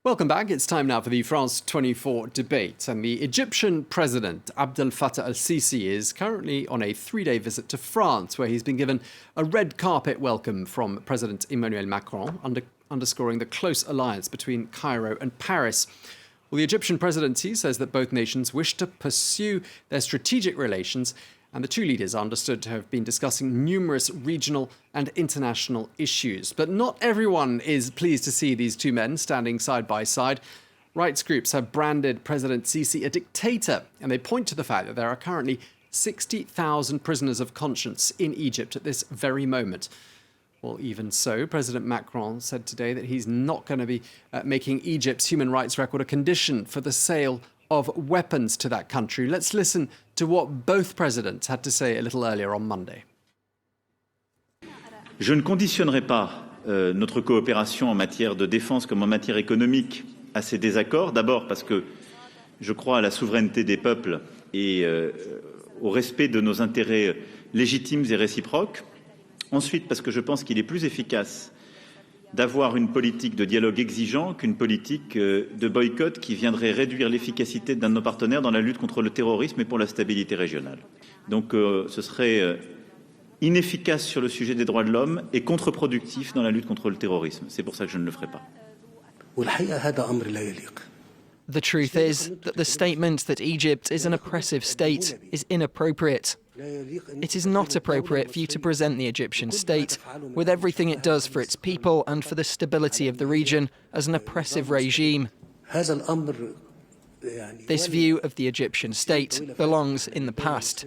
Welcome back. It's time now for the France 24 debate. And the Egyptian President Abdel Fattah al-Sisi is currently on a 3-day visit to France, where he's been given a red carpet welcome from President Emmanuel Macron, underscoring the close alliance between Cairo and Paris. Well, the Egyptian presidency says that both nations wish to pursue their strategic relations, and the two leaders are understood to have been discussing numerous regional and international issues. But not everyone is pleased to see these two men standing side by side. Rights groups have branded President Sisi a dictator, and they point to the fact that there are currently 60,000 prisoners of conscience in Egypt at this very moment. Well, even so, President Macron said today that he's not going to be making Egypt's human rights record a condition for the sale of weapons to that country. Let's listen to what both presidents had to say a little earlier on Monday. Je ne conditionnerai pas notre coopération en matière de défense comme en matière économique à ces désaccords. D'abord parce que je crois à la souveraineté des peuples et au respect de nos intérêts légitimes et réciproques. Ensuite parce que je pense qu'il est plus efficace d'avoir une politique de dialogue exigeant qu'une politique de boycott qui viendrait réduire l'efficacité d'un de nos partenaires dans la lutte contre le terrorisme et pour la stabilité régionale. Donc ce serait inefficace sur le sujet des droits de l'homme et contre-productif dans la lutte contre le terrorisme. C'est pour ça que je ne le ferai pas. The truth is that the statement that Egypt is an oppressive state is inappropriate. It is not appropriate for you to present the Egyptian state, with everything it does for its people and for the stability of the region, as an oppressive regime. This view of the Egyptian state belongs in the past.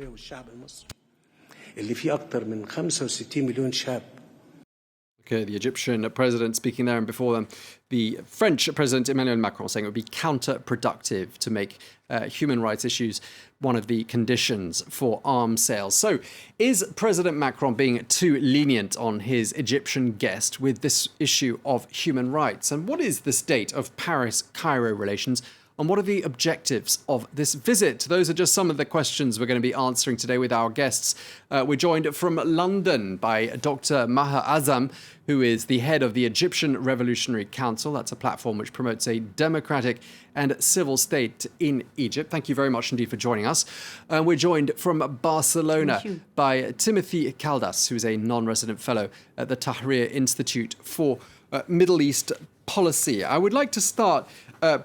Okay, the Egyptian president speaking there, and before them, the French President Emmanuel Macron saying it would be counterproductive to make human rights issues one of the conditions for arms sales. So, is President Macron being too lenient on his Egyptian guest with this issue of human rights? And what is the state of Paris-Cairo relations? And what are the objectives of this visit? Those are just some of the questions we're going to be answering today with our guests. We're joined from London by Dr. Maher Azam, who is the head of the Egyptian Revolutionary Council. That's a platform which promotes a democratic and civil state in Egypt. Thank you very much indeed for joining us. We're joined from Barcelona by Timothy Caldas, who is a non-resident fellow at the Tahrir Institute for Middle East Policy. I would like to start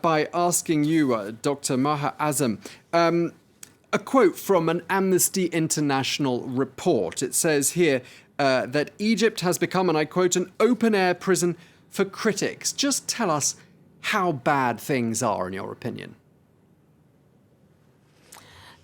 by asking you, Dr. Maher Azam, a quote from an Amnesty International report. It says here that Egypt has become, and I quote, an open-air prison for critics. Just tell us how bad things are, in your opinion.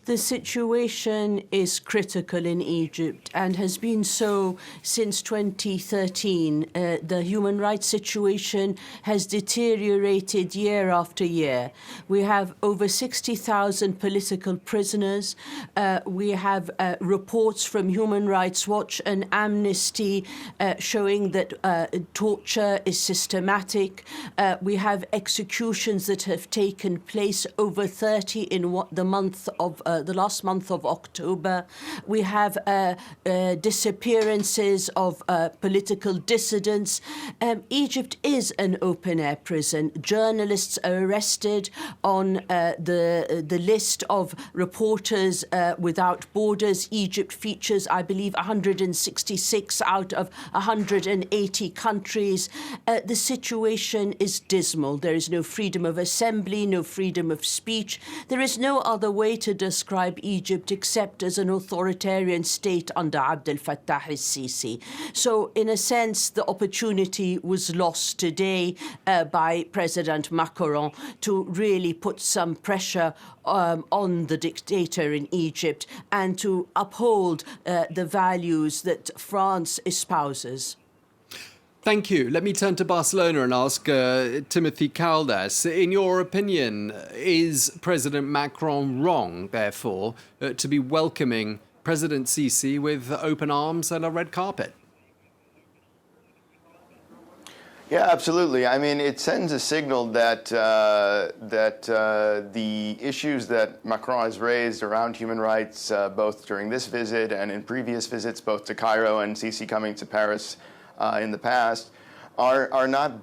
The situation is critical in Egypt and has been so since 2013. The human rights situation has deteriorated year after year. We have over 60,000 political prisoners. We have reports from Human Rights Watch and Amnesty showing that torture is systematic. We have executions that have taken place, over 30 in the month of the last month of October. We have disappearances of political dissidents. Egypt is an open-air prison. Journalists are arrested on the list of Reporters Without Borders. Egypt features, I believe, 166 out of 180 countries. The situation is dismal. There is no freedom of assembly, no freedom of speech. There is no other way to describe Egypt except as an authoritarian state under Abdel Fattah al-Sisi. So, in a sense, the opportunity was lost today by President Macron to really put some pressure on the dictator in Egypt and to uphold the values that France espouses. Thank you. Let me turn to Barcelona and ask Timothy Caldas. In your opinion, is President Macron wrong, therefore, to be welcoming President Sisi with open arms and a red carpet? Yeah, absolutely. I mean, it sends a signal that the issues that Macron has raised around human rights, both during this visit and in previous visits, both to Cairo and Sisi coming to Paris in the past, are not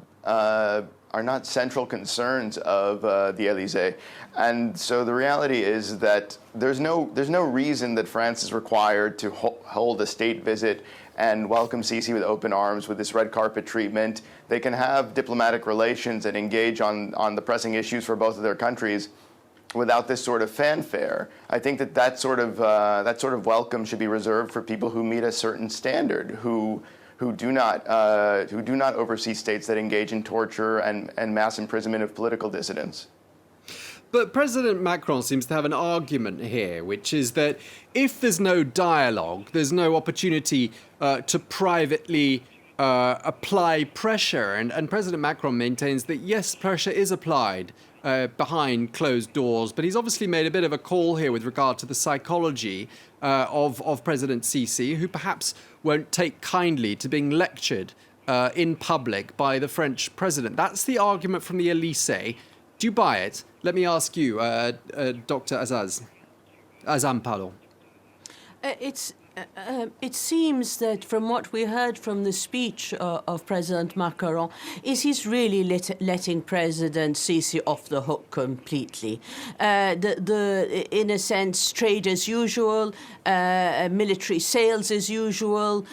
central concerns of the Élysée. And so the reality is that there's no reason that France is required to hold a state visit and welcome Sisi with open arms with this red carpet treatment. They can have diplomatic relations and engage on the pressing issues for both of their countries without this sort of fanfare. I think that sort of welcome should be reserved for people who meet a certain standard, who do not oversee states that engage in torture and mass imprisonment of political dissidents. But President Macron seems to have an argument here, which is that if there's no dialogue, there's no opportunity to privately apply pressure. And President Macron maintains that, yes, pressure is applied behind closed doors, but he's obviously made a bit of a call here with regard to the psychology of President Sisi, who perhaps won't take kindly to being lectured in public by the French president. That's the argument from the Élysée. Do you buy it? Let me ask you, Dr. Azam, pardon. It seems that from what we heard from the speech of President Macron, he's really letting President Sisi off the hook completely. In a sense, trade as usual, military sales as usual,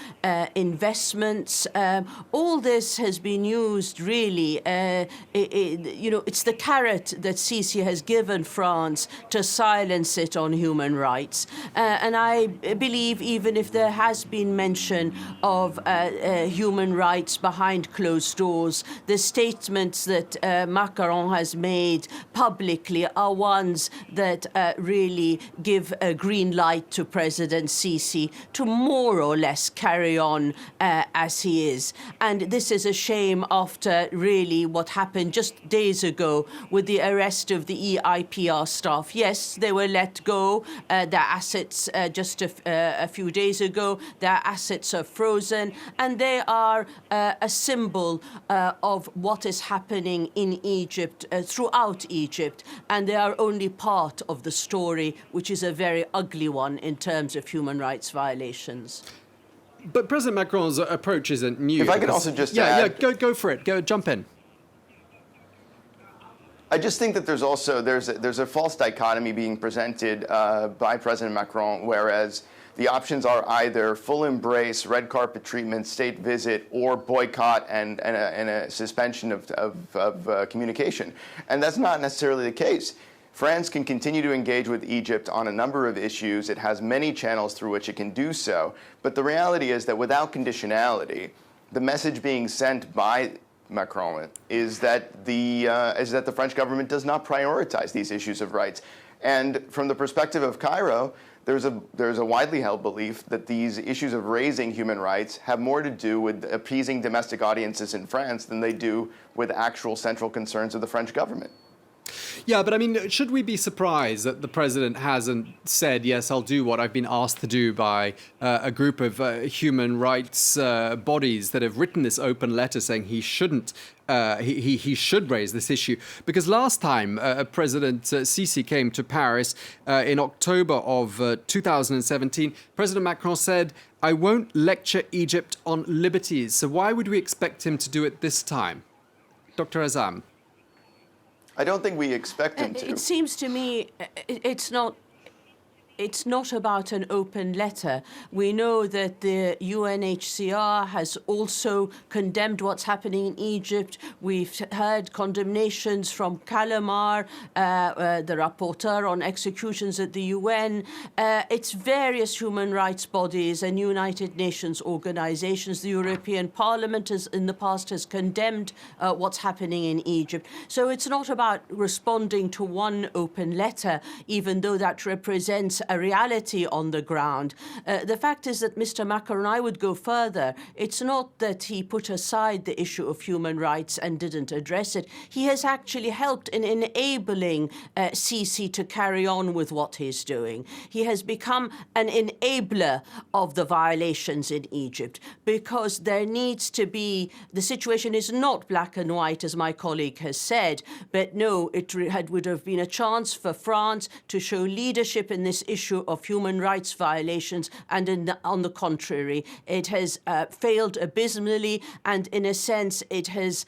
investments, all this has been used really. It's the carrot that Sisi has given France to silence it on human rights. And I believe even if there has been mention of human rights behind closed doors, the statements that Macron has made publicly are ones that really give a green light to President Sisi to more or less carry on as he is. And this is a shame after really what happened just days ago with the arrest of the EIPR staff. Yes, they were let go, their assets just a few days ago, their assets are frozen, and they are a symbol of what is happening in Egypt, throughout Egypt, and they are only part of the story, which is a very ugly one in terms of human rights violations. But President Macron's approach isn't new. If I could also just add, go for it. Jump in. I just think that there's a false dichotomy being presented by President Macron, whereas the options are either full embrace, red carpet treatment, state visit, or boycott and a suspension of communication. And that's not necessarily the case. France can continue to engage with Egypt on a number of issues. It has many channels through which it can do so. But the reality is that without conditionality, the message being sent by Macron is that the French government does not prioritize these issues of rights. And from the perspective of Cairo, there's a widely held belief that these issues of raising human rights have more to do with appeasing domestic audiences in France than they do with actual central concerns of the French government. Yeah, but I mean, should we be surprised that the president hasn't said, yes, I'll do what I've been asked to do by a group of human rights bodies that have written this open letter saying he shouldn't, he should raise this issue? Because last time President Sisi came to Paris in October of 2017, President Macron said, I won't lecture Egypt on liberties. So why would we expect him to do it this time? Dr. Azam. I don't think we expect him to. It seems to me it's not about an open letter. We know that the UNHCR has also condemned what's happening in Egypt. We've heard condemnations from Calamar, the rapporteur on executions at the UN. It's various human rights bodies and United Nations organizations. The European Parliament in the past has condemned what's happening in Egypt. So it's not about responding to one open letter, even though that represents a reality on the ground. The fact is that Mr. Macron, I would go further. It's not that he put aside the issue of human rights and didn't address it. He has actually helped in enabling Sisi to carry on with what he's doing. He has become an enabler of the violations in Egypt because there needs to be, the situation is not black and white, as my colleague has said, but no, it would have been a chance for France to show leadership in this issue of human rights violations, and on the contrary, it has failed abysmally, and in a sense, it has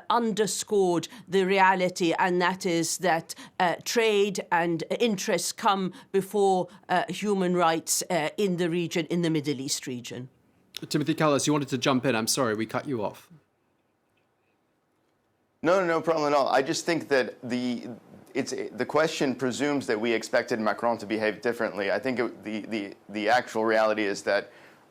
underscored the reality, and that is that trade and interests come before human rights in the region, in the Middle East region. Timothy Callis, you wanted to jump in. I'm sorry, we cut you off. No problem at all. I just think that the question presumes that we expected Macron to behave differently. I think the actual reality is that,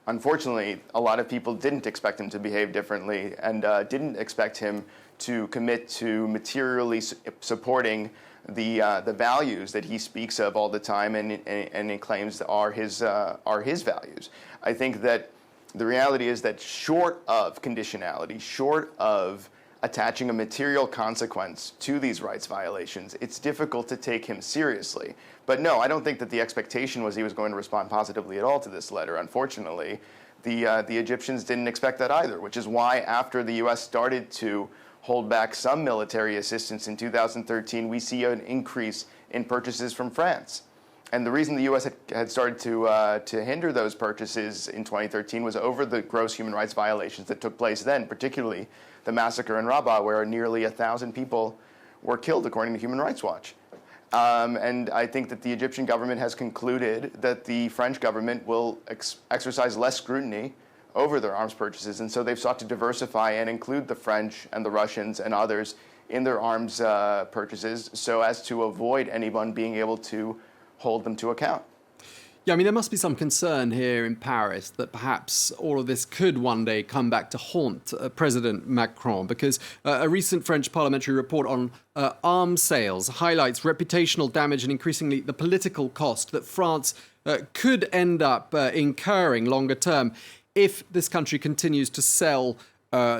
unfortunately, a lot of people didn't expect him to behave differently and didn't expect him to commit to materially supporting the values that he speaks of all the time and he claims are his values. I think that the reality is that short of conditionality, short of attaching a material consequence to these rights violations, it's difficult to take him seriously. But no, I don't think that the expectation was he was going to respond positively at all to this letter. Unfortunately, the Egyptians didn't expect that either, which is why after the U.S. started to hold back some military assistance in 2013, we see an increase in purchases from France. And the reason the U.S. had started to hinder those purchases in 2013 was over the gross human rights violations that took place then, particularly the massacre in Rabat, where nearly 1,000 people were killed, according to Human Rights Watch. And I think that the Egyptian government has concluded that the French government will exercise less scrutiny over their arms purchases, and so they've sought to diversify and include the French and the Russians and others in their arms purchases so as to avoid anyone being able to hold them to account. Yeah, I mean, there must be some concern here in Paris that perhaps all of this could one day come back to haunt President Macron, because a recent French parliamentary report on arms sales highlights reputational damage and increasingly the political cost that France could end up incurring longer term if this country continues to sell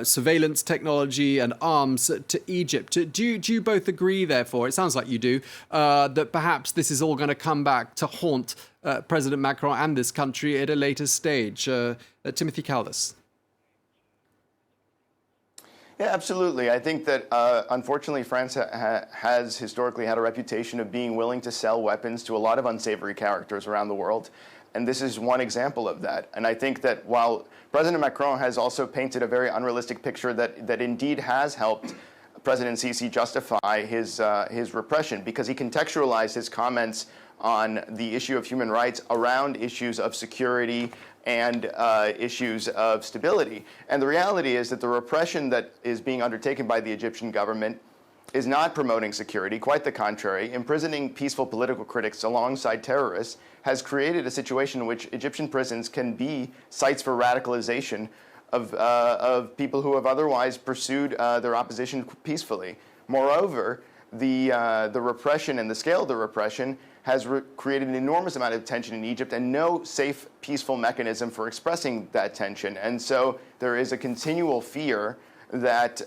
surveillance technology and arms to Egypt. Do you both agree, therefore, it sounds like you do, that perhaps this is all going to come back to haunt President Macron and this country at a later stage? Timothy Callis. Yeah, absolutely. I think that, unfortunately, France has historically had a reputation of being willing to sell weapons to a lot of unsavory characters around the world. And this is one example of that. And I think that while President Macron has also painted a very unrealistic picture that indeed has helped President Sisi justify his repression, because he contextualized his comments on the issue of human rights around issues of security and issues of stability. And the reality is that the repression that is being undertaken by the Egyptian government is not promoting security, quite the contrary. Imprisoning peaceful political critics alongside terrorists has created a situation in which Egyptian prisons can be sites for radicalization of people who have otherwise pursued their opposition peacefully. Moreover, the repression and the scale of the repression has created an enormous amount of tension in Egypt and no safe, peaceful mechanism for expressing that tension. And so there is a continual fear that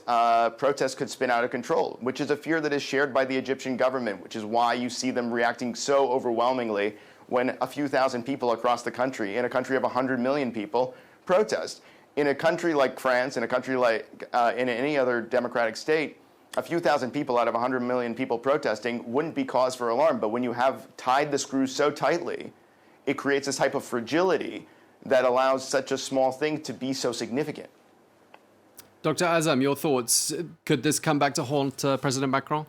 protests could spin out of control, which is a fear that is shared by the Egyptian government, which is why you see them reacting so overwhelmingly when a few thousand people across the country, in a country of 100 million people, protest. In a country like France, in a country like in any other democratic state, a few thousand people out of 100 million people protesting wouldn't be cause for alarm. But when you have tied the screws so tightly, it creates this type of fragility that allows such a small thing to be so significant. Dr. Azam, your thoughts? Could this come back to haunt President Macron?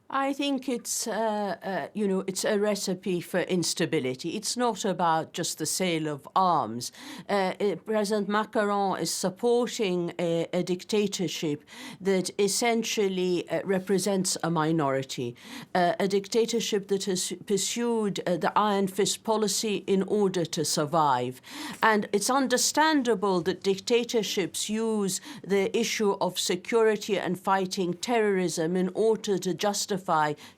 I think it's, it's a recipe for instability. It's not about just the sale of arms. President Macron is supporting a dictatorship that essentially represents a minority, a dictatorship that has pursued the iron fist policy in order to survive. And it's understandable that dictatorships use the issue of security and fighting terrorism in order to justify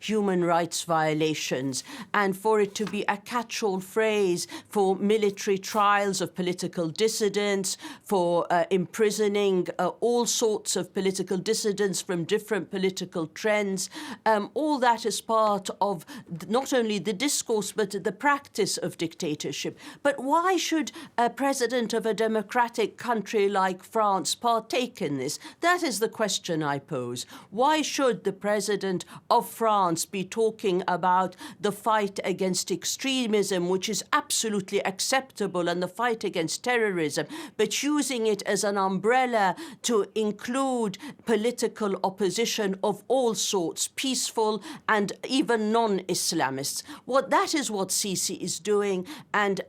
human rights violations, and for it to be a catch-all phrase for military trials of political dissidents, for imprisoning all sorts of political dissidents from different political trends. All that is part of not only the discourse but the practice of dictatorship. But why should a president of a democratic country like France partake in this? That is the question I pose. Why should the president of France be talking about the fight against extremism, which is absolutely acceptable, and the fight against terrorism, but using it as an umbrella to include political opposition of all sorts, peaceful and even non-Islamists. That is what Sisi is doing, and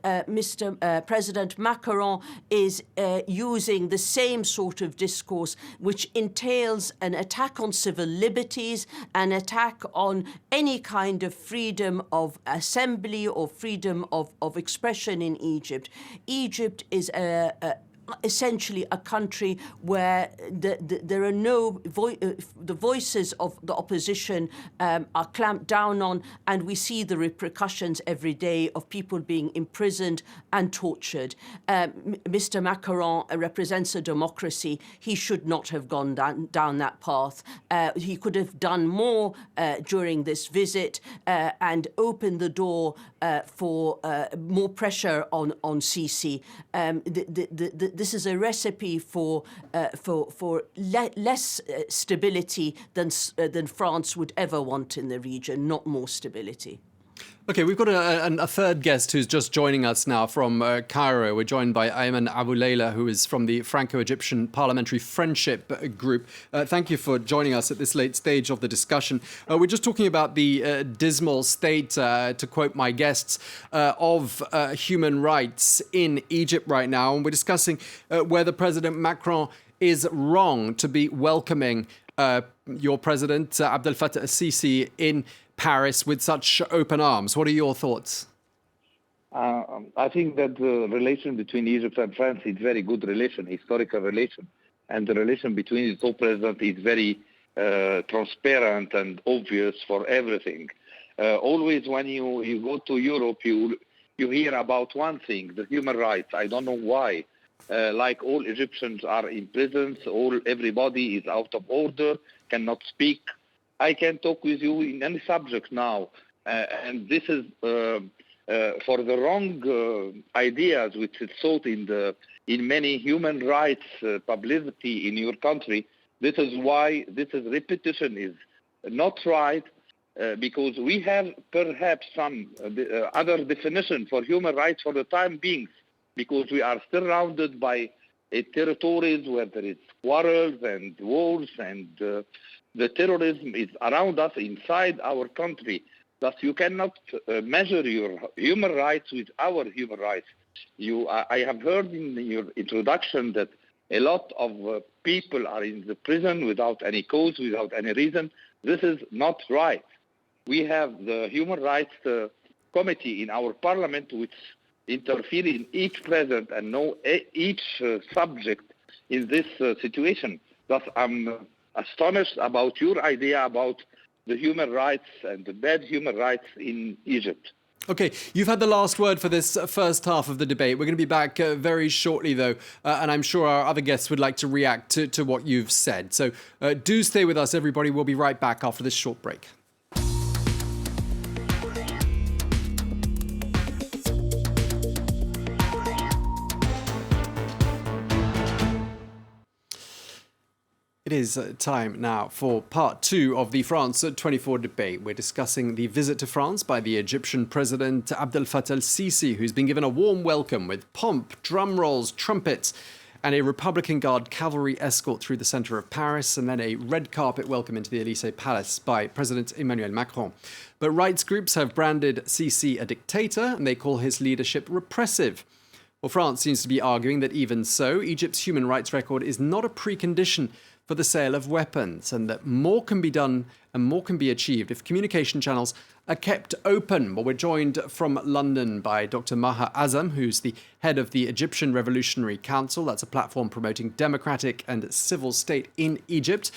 President Macron is using the same sort of discourse, which entails an attack on civil liberties, an attack on any kind of freedom of assembly or freedom of expression in Egypt. Egypt is essentially a country where there are the voices of the opposition are clamped down on, and we see the repercussions every day of people being imprisoned and tortured. Mr. Macron represents a democracy. He should not have gone down that path. He could have done more during this visit and opened the door for more pressure on Sisi. This is a recipe for less stability than France would ever want in the region, not more stability. Okay, we've got a third guest who's just joining us now from Cairo. We're joined by Ayman Aboulayla, who is from the Franco-Egyptian Parliamentary Friendship Group. Thank you for joining us at this late stage of the discussion. We're just talking about the dismal state, to quote my guests, of human rights in Egypt right now. And we're discussing whether President Macron is wrong to be welcoming your president, Abdel Fattah Sisi, in Paris with such open arms. What are your thoughts? I think that the relation between Egypt and France is very good relation, historical relation. And the relation between the two presidents is very transparent and obvious for everything. Always when you go to Europe, you hear about one thing, the human rights. I don't know why. Like all Egyptians are in prisons, everybody is out of order, cannot speak. I can talk with you in any subject now, and this is for the wrong ideas which is sought in many human rights publicity in your country. This is why this repetition is not right, because we have perhaps some other definition for human rights for the time being, because we are still surrounded by territories where there is quarrels and wars, and the terrorism is around us inside our country. Thus, you cannot measure your human rights with our human rights. I have heard in your introduction that a lot of people are in the prison without any cause, without any reason. This is not right. We have the Human Rights Committee in our parliament which interfere in each president and know each subject in this situation. Thus, I'm astonished about your idea about the human rights and the bad human rights in Egypt. Okay, you've had the last word for this first half of the debate. We're going to be back very shortly, though, and I'm sure our other guests would like to react to what you've said. So do stay with us, everybody. We'll be right back after this short break. It is time now for part two of the France 24 debate. We're discussing the visit to France by the Egyptian President Abdel Fattah Sisi, who's been given a warm welcome with pomp, drum rolls, trumpets, and a Republican Guard cavalry escort through the centre of Paris, and then a red carpet welcome into the Élysée Palace by President Emmanuel Macron. But rights groups have branded Sisi a dictator, and they call his leadership repressive. Well, France seems to be arguing that even so, Egypt's human rights record is not a precondition for the sale of weapons, and that more can be done and more can be achieved if communication channels are kept open. Well, we're joined from London by Dr. Maha Azam, who's the head of the Egyptian Revolutionary Council. That's a platform promoting democratic and civil state in Egypt.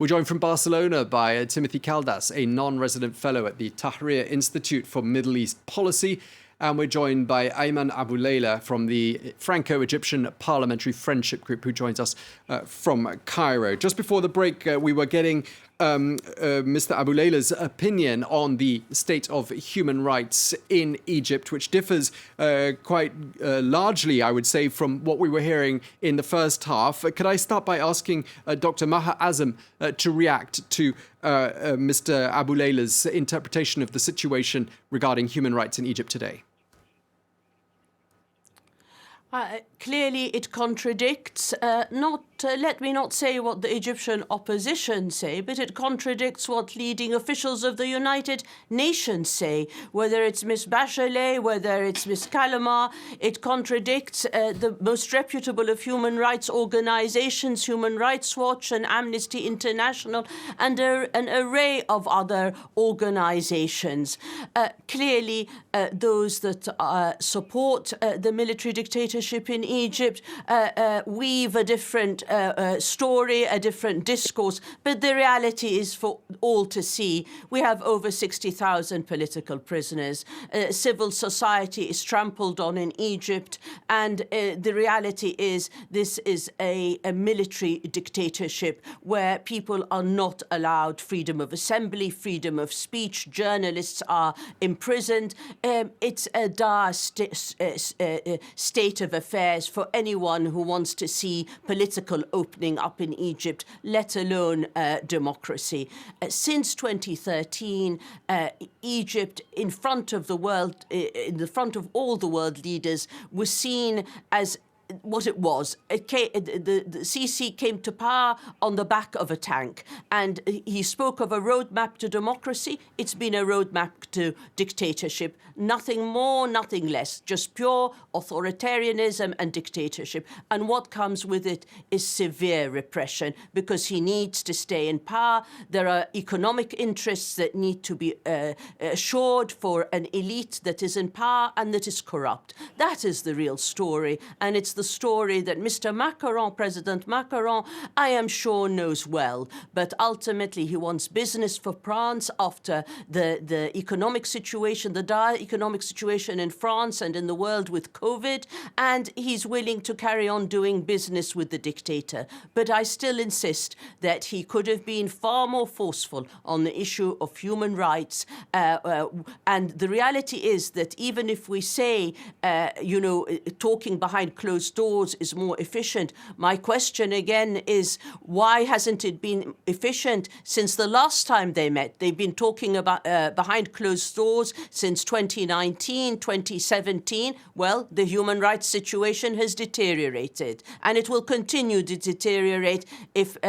We're joined from Barcelona by Timothy Caldas, a non-resident fellow at the Tahrir Institute for Middle East Policy. And we're joined by Ayman Aboulayla from the Franco-Egyptian Parliamentary Friendship Group, who joins us from Cairo. Just before the break, we were getting Mr. Abouleila's opinion on the state of human rights in Egypt, which differs quite largely, I would say, from what we were hearing in the first half. Could I start by asking Dr. Maher Azam to react to Mr. Abouleila's interpretation of the situation regarding human rights in Egypt today? Clearly, it contradicts, let me not say what the Egyptian opposition say, but it contradicts what leading officials of the United Nations say, whether it's Ms. Bachelet, whether it's Ms. Kalama. It contradicts the most reputable of human rights organizations, Human Rights Watch and Amnesty International, and an array of other organizations. Clearly, those that support the military dictatorship in Egypt weave a different story, a different discourse, but the reality is for all to see. We have over 60,000 political prisoners. Civil society is trampled on in Egypt, and the reality is this is a military dictatorship where people are not allowed freedom of assembly, freedom of speech, journalists are imprisoned. It's a dire state of affairs for anyone who wants to see political opening up in Egypt, let alone democracy. Since 2013, Egypt, in front of the world, in the front of all the world leaders, was seen as what it was. The Sisi came to power on the back of a tank, and he spoke of a roadmap to democracy. It's been a roadmap to dictatorship. Nothing more, nothing less, just pure authoritarianism and dictatorship. And what comes with it is severe repression, because he needs to stay in power. There are economic interests that need to be assured for an elite that is in power and that is corrupt. That is the real story, and it's the story that Mr. Macron, President Macron, I am sure knows well. But ultimately, he wants business for France after the economic situation, the dire economic situation in France and in the world with COVID, and he's willing to carry on doing business with the dictator. But I still insist that he could have been far more forceful on the issue of human rights. And the reality is that even if we say, talking behind closed doors is more efficient, my question again is, why hasn't it been efficient since the last time they met? They've been talking about behind closed doors since 2019, 2017. Well, the human rights situation has deteriorated, and it will continue to deteriorate if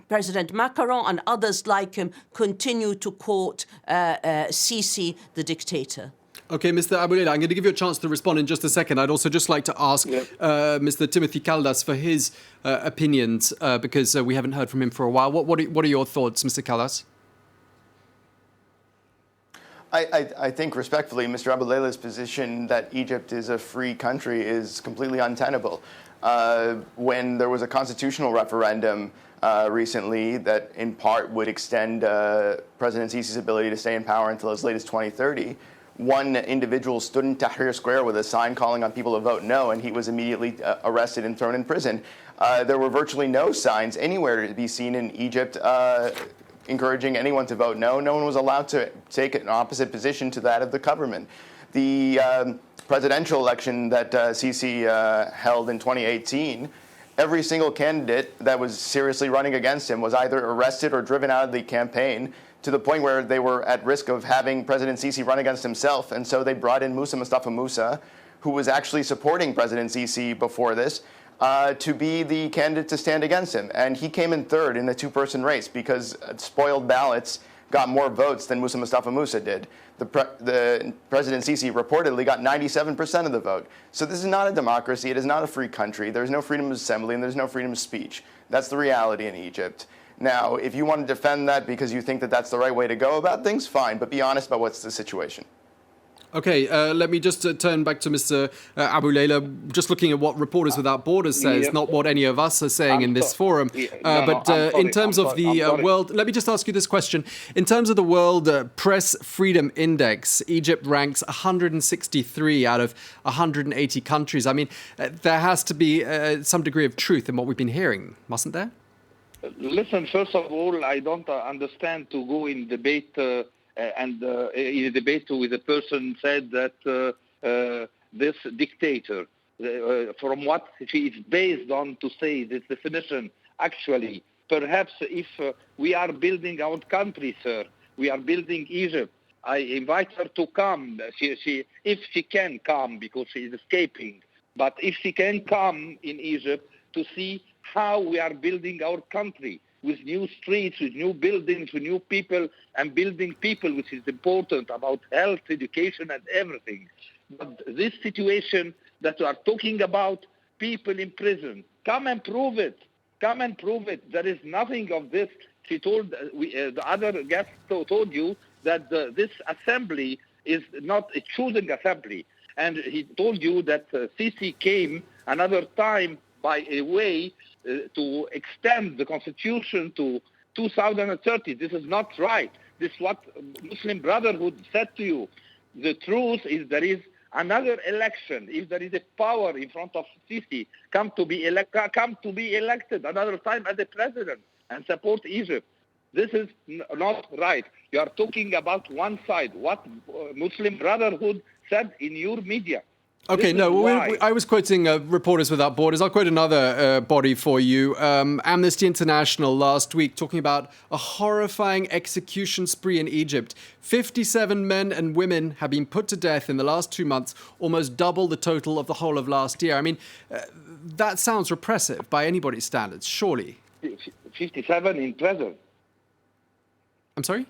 President Macron and others like him continue to court Sisi, the dictator. Okay, Mr. Abouleila, I'm going to give you a chance to respond in just a second. I'd also just like to ask Mr. Timothy Caldas for his opinions, because we haven't heard from him for a while. What are your thoughts, Mr. Caldas? I think, respectfully, Mr. Abouleila's position that Egypt is a free country is completely untenable. When there was a constitutional referendum recently that in part would extend President Sisi's ability to stay in power until as late as 2030, one individual stood in Tahrir Square with a sign calling on people to vote no, and he was immediately arrested and thrown in prison. There were virtually no signs anywhere to be seen in Egypt encouraging anyone to vote no. No one was allowed to take an opposite position to that of the government. The presidential election that Sisi held in 2018, every single candidate that was seriously running against him was either arrested or driven out of the campaign, to the point where they were at risk of having President Sisi run against himself. And so they brought in Mustafa Musa, who was actually supporting President Sisi before this, to be the candidate to stand against him. And he came in third in the two-person race because spoiled ballots got more votes than Mustafa Musa did. The President Sisi reportedly got 97% of the vote. So this is not a democracy. It is not a free country. There's no freedom of assembly, and there's no freedom of speech. That's the reality in Egypt. Now, if you want to defend that because you think that that's the right way to go about things, fine, but be honest about what's the situation. Okay, let me just turn back to Mr. Abouleila, just looking at what Reporters Without Borders says, not what any of us are saying in this forum. In terms of the world, let me just ask you this question. In terms of the World Press Freedom Index, Egypt ranks 163 out of 180 countries. I mean, there has to be some degree of truth in what we've been hearing, mustn't there? Listen, first of all, I don't understand to go in debate in a debate with a person said that this dictator, from what he is based on to say this definition, actually, perhaps if we are building our country, sir, we are building Egypt. I invite her to come. If she can come, because she is escaping, but if she can come in Egypt to see how we are building our country with new streets, with new buildings, with new people, and building people, which is important about health, education, and everything. But this situation that we are talking about, people in prison, come and prove it. Come and prove it. There is nothing of this. She told, the other guest told you that this assembly is not a choosing assembly. And he told you that Sisi came another time by a way to extend the constitution to 2030. This is not right. This is what Muslim Brotherhood said to you. The truth is there is another election. If there is a power in front of Sisi, come to be elected another time as a president and support Egypt. This is not right. You are talking about one side. What Muslim Brotherhood said in your media. Okay, no, I was quoting Reporters Without Borders. I'll quote another body for you. Amnesty International last week talking about a horrifying execution spree in Egypt. 57 men and women have been put to death in the last 2 months, almost double the total of the whole of last year. I mean, that sounds repressive by anybody's standards, surely. 57 in prison. I'm sorry?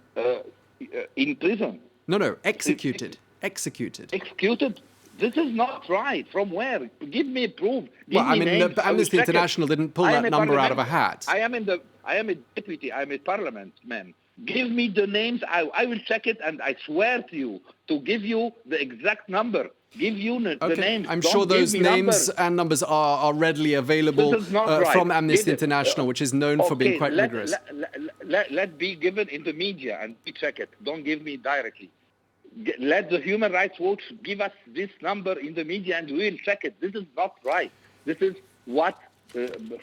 In prison. No, executed. Executed. Executed? This is not right. From where? Give me proof. Well, I mean, Amnesty International didn't pull that number out of a hat. I am a deputy. I am a parliamentman. Give me the names. I will check it, and I swear to you to give you the exact number. Give you the names. I'm sure those names and numbers are readily available from Amnesty International, which is known for being quite rigorous. Let be given in the media, and we check it. Don't give me directly. Let the Human Rights Watch give us this number in the media, and we will check it. This is not right. This is what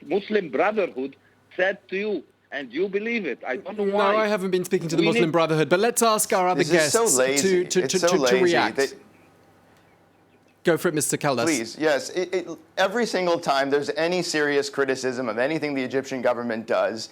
Muslim Brotherhood said to you, and you believe it. I don't know why. No, I haven't been speaking to the Muslim Brotherhood, but let's ask our other guests to react. Go for it, Mr. Caldas. Please, yes. Every single time there's any serious criticism of anything the Egyptian government does,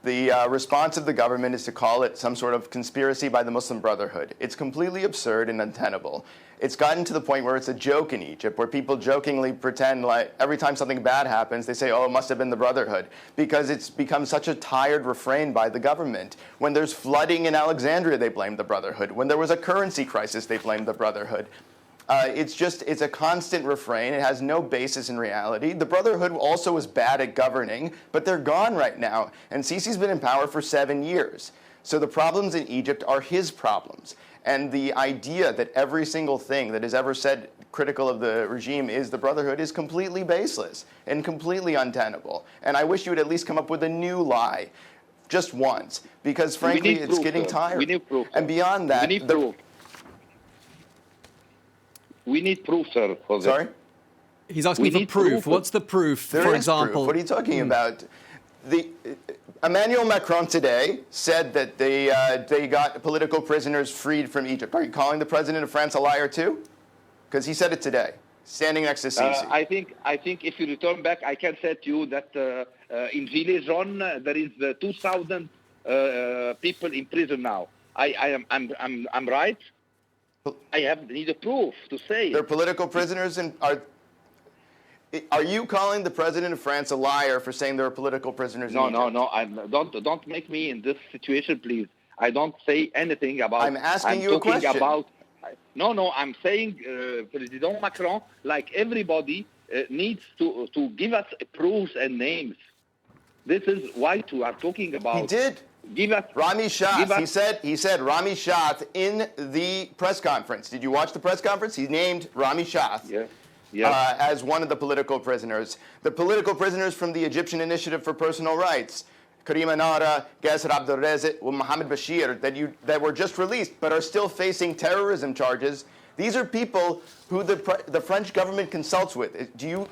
the response of the government is to call it some sort of conspiracy by the Muslim Brotherhood. It's completely absurd and untenable. It's gotten to the point where it's a joke in Egypt, where people jokingly pretend like every time something bad happens, they say, oh, it must have been the Brotherhood, because it's become such a tired refrain by the government. When there's flooding in Alexandria, they blame the Brotherhood. When there was a currency crisis, they blame the Brotherhood. It's a constant refrain. It has no basis in reality. The Brotherhood also was bad at governing, but they're gone right now. And Sisi's been in power for 7 years. So the problems in Egypt are his problems. And the idea that every single thing that is ever said critical of the regime is the Brotherhood is completely baseless and completely untenable. And I wish you would at least come up with a new lie, just once, because frankly, it's getting tired. We need proof. And beyond that, we need proof. We need proof, sir, for this. Sorry? He's asking for proof. What's the proof, for example? Proof. What are you talking about? Emmanuel Macron today said that they got political prisoners freed from Egypt. Are you calling the president of France a liar too? Because he said it today, standing next to Sisi. I think if you return back, I can say to you that in Gilets Jaunes there is 2,000 people in prison now. I'm right. I need a proof to say they're political prisoners, and are you calling the president of France a liar for saying there are political prisoners? No. Don't make me in this situation, please. I don't say anything about. I'm asking you a question. I'm saying President Macron, like everybody, needs to give us proofs and names. This is what we are talking about. He did. Give us Rami Shath. He said Rami Shath in the press conference. Did you watch the press conference? He named Rami Shath as one of the political prisoners. The political prisoners from the Egyptian Initiative for Personal Rights, Karima Nara, Ghasser Abdelrazek, and Mohammed Bashir, that were just released but are still facing terrorism charges. These are people who the French government consults with.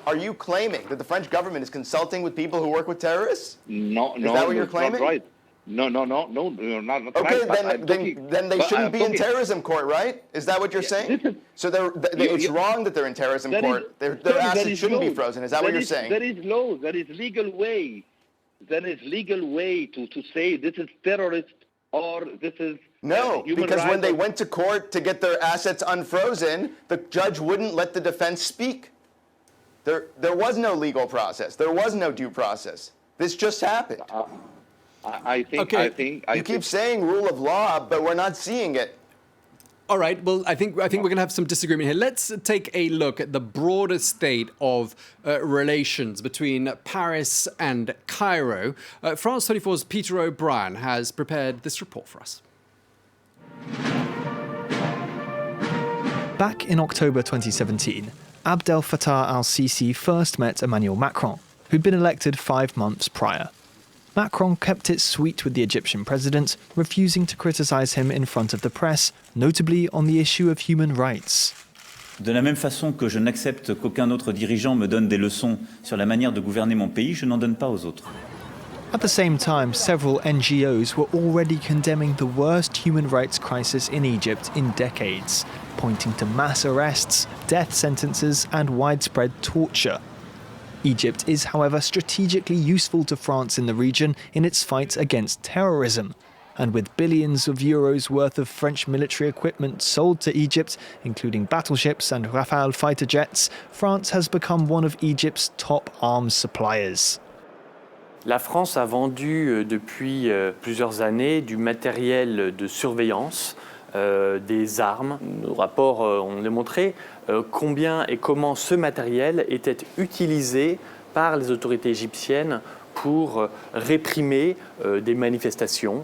Are you claiming that the French government is consulting with people who work with terrorists? No, is that what you're claiming? Not right. No, you're not okay, right. then they shouldn't be in terrorism court, right? Is that what you're saying? So it's wrong that they're in terrorism court. Their assets shouldn't be frozen. Is that what you're saying? There is law. There is legal way. There is legal way to say this is terrorist or this is no, human because when rights. they went to court to get their assets unfrozen, the judge wouldn't let the defense speak. There was no legal process. There was no due process. This just happened. I think you keep saying rule of law, but we're not seeing it. All right. Well, I think we're going to have some disagreement here. Let's take a look at the broader state of relations between Paris and Cairo. France 24's Peter O'Brien has prepared this report for us. Back in October 2017, Abdel Fattah al-Sisi first met Emmanuel Macron, who'd been elected 5 months prior. Macron kept it sweet with the Egyptian president, refusing to criticise him in front of the press, notably on the issue of human rights. De la même façon que je n'accepte qu'aucun autre dirigeant me donne des leçons sur la manière de gouverner mon pays, je n'en donne pas aux autres. At the same time, several NGOs were already condemning the worst human rights crisis in Egypt in decades, pointing to mass arrests, death sentences, and widespread torture. Egypt is, however, strategically useful to France in the region in its fight against terrorism. And with billions of euros worth of French military equipment sold to Egypt, including battleships and Rafale fighter jets, France has become one of Egypt's top arms suppliers. La France a vendu depuis plusieurs années du matériel de surveillance, des armes. Nos rapports ont démontré combien et comment ce matériel était utilisé par les autorités égyptiennes pour réprimer des manifestations.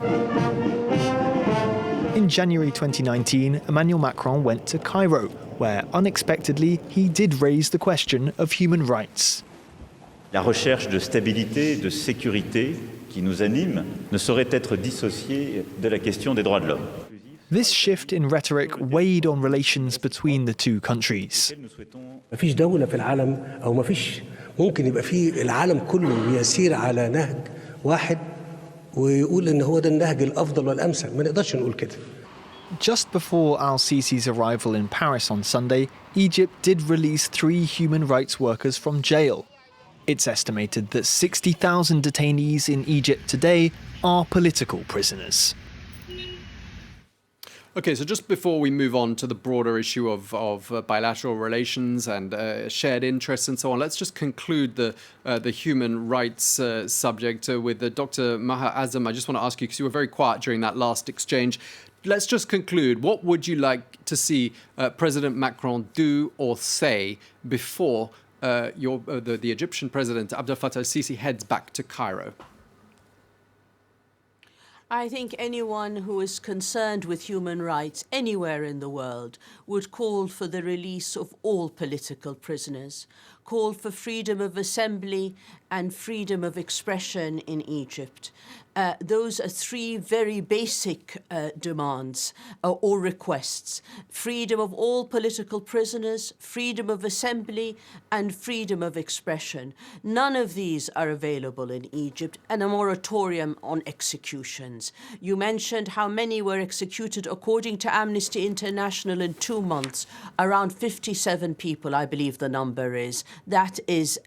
In January 2019, Emmanuel Macron went to Cairo, where unexpectedly he did raise the question of human rights. La recherche de stabilité, de sécurité qui nous anime ne saurait être dissociée de la question des droits de l'homme. This shift in rhetoric weighed on relations between the two countries. مفيش دولة في العالم أو مفيش ممكن يبقى في العالم كله يسير على نهج واحد ويقول إن هو ده النهج الأفضل والأمثل ما نقدرش نقول كده. Just before al-Sisi's arrival in Paris on Sunday, Egypt did release 3 human rights workers from jail. It's estimated that 60,000 detainees in Egypt today are political prisoners. Okay, so just before we move on to the broader issue of bilateral relations and shared interests and so on, let's just conclude the human rights subject with Dr. Maha Azam. I just want to ask you, because you were very quiet during that last exchange, let's just conclude. What would you like to see President Macron do or say before the Egyptian President Abdel Fattah al-Sisi heads back to Cairo? I think anyone who is concerned with human rights anywhere in the world would call for the release of all political prisoners, call for freedom of assembly and freedom of expression in Egypt. Those are 3 very basic demands or requests. Freedom of all political prisoners, freedom of assembly, and freedom of expression. None of these are available in Egypt, and a moratorium on executions. You mentioned how many were executed according to Amnesty International in 2 months. Around 57 people, I believe the number is. That is,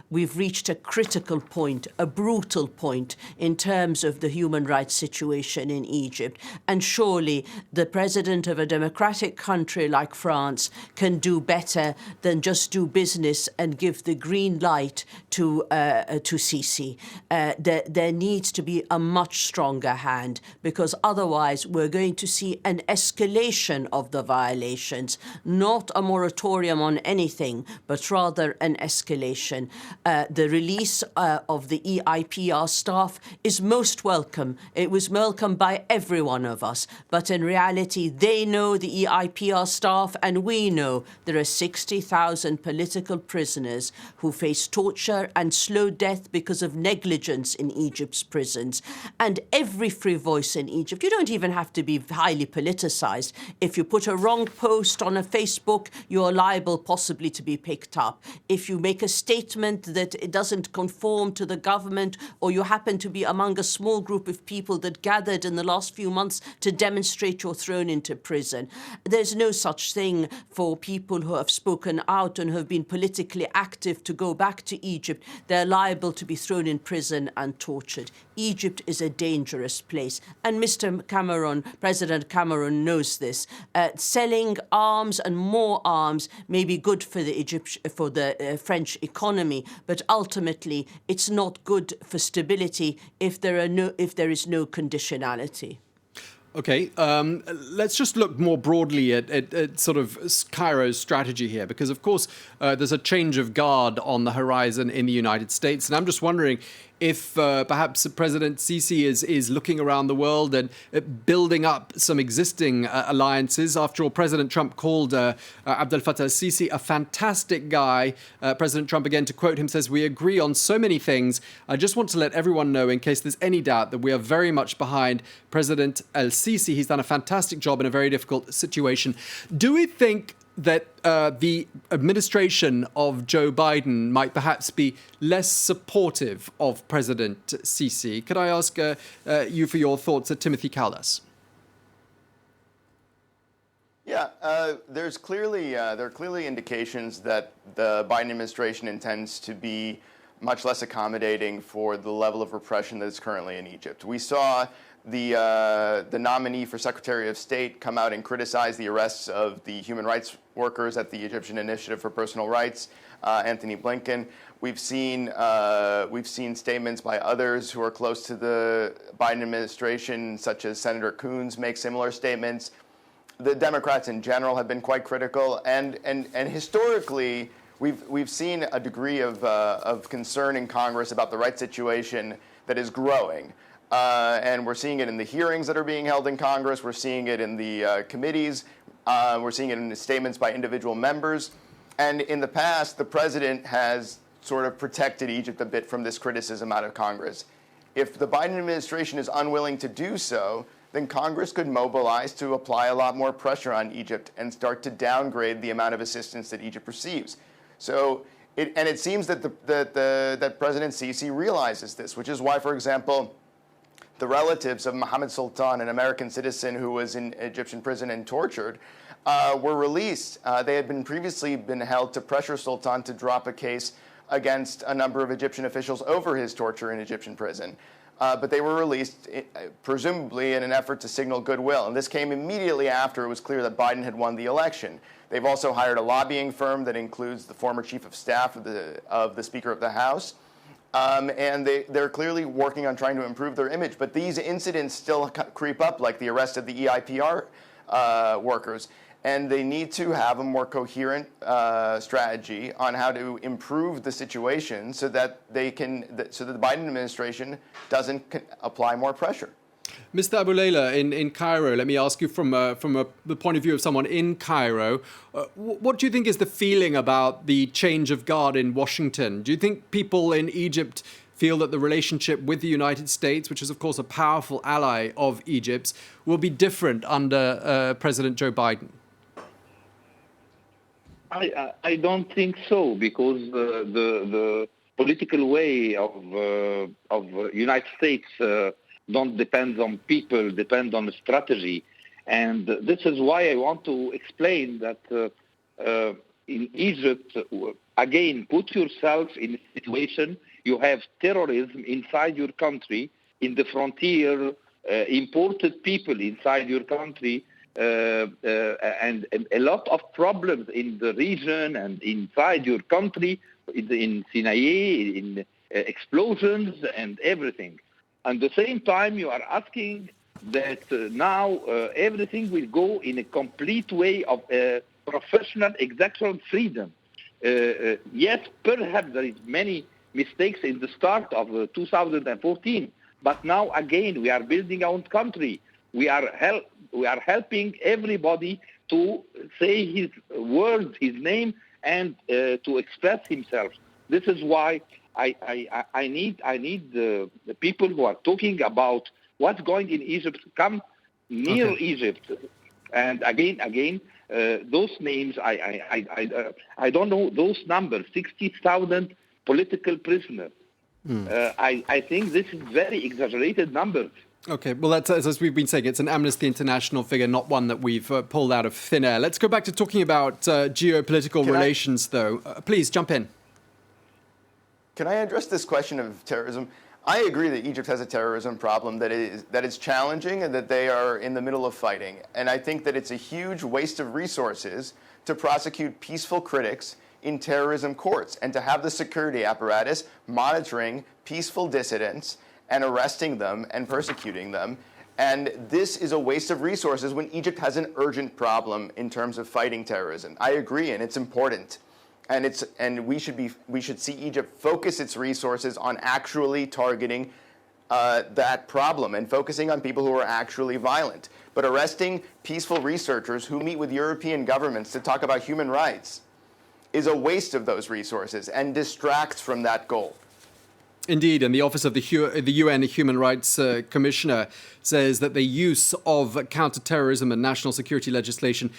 we've reached a critical point, a brutal point in terms of the human rights situation in Egypt. And surely the president of a democratic country like France can do better than just do business and give the green light to Sisi. There needs to be a much stronger hand, because otherwise we're going to see an escalation of the violations, not a moratorium on anything, but rather never an escalation. The release of the EIPR staff is most welcome. It was welcomed by every one of us. But in reality, they know, the EIPR staff, and we know there are 60,000 political prisoners who face torture and slow death because of negligence in Egypt's prisons. And every free voice in Egypt, you don't even have to be highly politicized. If you put a wrong post on a Facebook, you are liable possibly to be picked up. If you make a statement that it doesn't conform to the government, or you happen to be among a small group of people that gathered in the last few months to demonstrate, you're thrown into prison. There's no such thing for people who have spoken out and who have been politically active to go back to Egypt. They're liable to be thrown in prison and tortured. Egypt is a dangerous place. And Mr. Cameron, President Cameron, knows this. Selling arms and more arms may be good for the French economy, but ultimately it's not good for stability if there is no conditionality. Okay, let's just look more broadly at sort of Cairo's strategy here, because of course there's a change of guard on the horizon in the United States, and I'm just wondering if perhaps President Sisi is looking around the world and building up some existing alliances. After all, President Trump called Abdel Fattah Sisi a fantastic guy. President Trump, again, to quote him, says, "We agree on so many things. I just want to let everyone know, in case there's any doubt, that we are very much behind President al-Sisi. He's done a fantastic job in a very difficult situation." Do we think that the administration of Joe Biden might perhaps be less supportive of President Sisi? Could I ask you for your thoughts, Timothy Caldas? Yeah, there are clearly indications that the Biden administration intends to be much less accommodating for the level of repression that is currently in Egypt. We saw the nominee for Secretary of State come out and criticize the arrests of the human rights workers at the Egyptian Initiative for Personal Rights, Anthony Blinken. We've seen statements by others who are close to the Biden administration, such as Senator Coons, make similar statements. The Democrats in general have been quite critical, and historically, we've seen a degree of concern in Congress about the rights situation that is growing. And we're seeing it in the hearings that are being held in Congress. We're seeing it in the committees. We're seeing it in the statements by individual members. And in the past, the president has sort of protected Egypt a bit from this criticism out of Congress. If the Biden administration is unwilling to do so, then Congress could mobilize to apply a lot more pressure on Egypt and start to downgrade the amount of assistance that Egypt receives. So, it seems that that President Sisi realizes this, which is why, for example, the relatives of Mohammed Sultan, an American citizen who was in Egyptian prison and tortured, were released. They had previously been held to pressure Sultan to drop a case against a number of Egyptian officials over his torture in Egyptian prison. But they were released, presumably in an effort to signal goodwill. And this came immediately after it was clear that Biden had won the election. They've also hired a lobbying firm that includes the former chief of staff of the Speaker of the House. And they're clearly working on trying to improve their image. But these incidents still creep up, like the arrest of the EIPR workers. And they need to have a more coherent strategy on how to improve the situation so that the Biden administration doesn't apply more pressure. Mr. Abu Layla, in Cairo, let me ask you from the point of view of someone in Cairo, what do you think is the feeling about the change of guard in Washington? Do you think people in Egypt feel that the relationship with the United States, which is of course a powerful ally of Egypt's, will be different under President Joe Biden? I don't think so, because the political way of United States don't depend on people, depend on strategy. And this is why I want to explain that in Egypt, again, put yourself in a situation, you have terrorism inside your country, in the frontier, imported people inside your country, and a lot of problems in the region and inside your country, in Sinai, in explosions and everything. At the same time, you are asking that now everything will go in a complete way of professional executive freedom. Yes, perhaps there is many mistakes in the start of 2014, but now again we are building our own country. We are helping everybody to say his words, his name, and to express himself. This is why I need the people who are talking about what's going in Egypt to come near Egypt. And again, those names, I don't know those numbers, 60,000 political prisoners. I think this is very exaggerated numbers. Okay, well, that's, as we've been saying, it's an Amnesty International figure, not one that we've pulled out of thin air. Let's go back to talking about geopolitical relations, though. Please, jump in. Can I address this question of terrorism? I agree that Egypt has a terrorism problem that is challenging and that they are in the middle of fighting. And I think that it's a huge waste of resources to prosecute peaceful critics in terrorism courts and to have the security apparatus monitoring peaceful dissidents and arresting them and persecuting them. And this is a waste of resources when Egypt has an urgent problem in terms of fighting terrorism. I agree, and it's important. And we should see Egypt focus its resources on actually targeting that problem and focusing on people who are actually violent. But arresting peaceful researchers who meet with European governments to talk about human rights is a waste of those resources and distracts from that goal. Indeed, and the Office of the UN Human Rights Commissioner says that the use of counterterrorism and national security legislation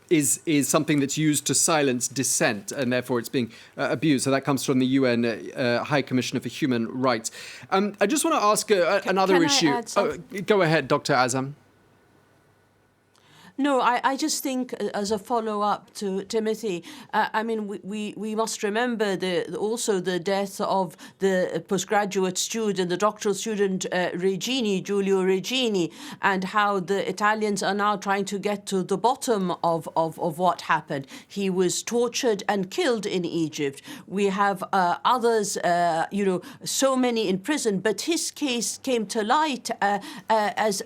is something that's used to silence dissent, and therefore it's being abused. So that comes from the UN High Commissioner for Human Rights. I just want to ask another issue. Go ahead, Dr. Azam. No, I just think as a follow-up to Timothy, I mean, we must remember also the death of the postgraduate student, the doctoral student Giulio Regini, and how the Italians are now trying to get to the bottom of what happened. He was tortured and killed in Egypt. We have others, so many in prison, but his case came to light as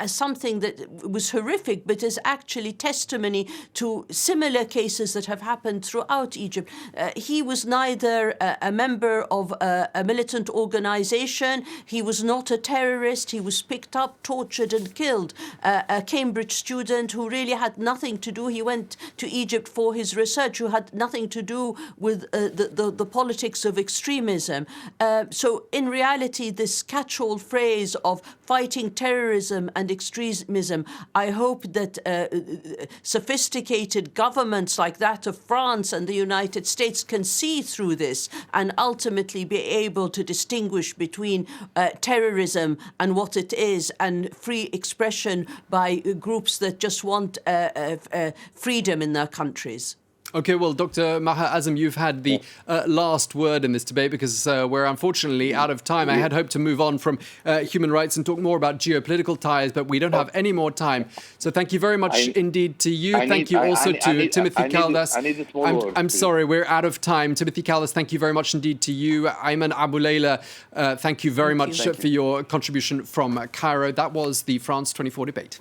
something that was horrific, but is actually testimony to similar cases that have happened throughout Egypt. He was neither a member of a militant organization, he was not a terrorist, he was picked up, tortured and killed. A Cambridge student who really had nothing to do, he went to Egypt for his research, who had nothing to do with the politics of extremism. So in reality, this catch-all phrase of fighting terrorism and extremism, I hope that sophisticated governments like that of France and the United States can see through this and ultimately be able to distinguish between terrorism and what it is and free expression by groups that just want freedom in their countries. Okay, well, Dr. Maher Azam, you've had the last word in this debate because we're unfortunately out of time. I had hoped to move on from human rights and talk more about geopolitical ties, but we don't have any more time. So thank you very much indeed to you. Thank you also to Timothy Caldas. I'm sorry, we're out of time. Timothy Caldas, thank you very much indeed to you. Ayman Abu Layla, thank you very much for your contribution from Cairo. That was the France 24 debate.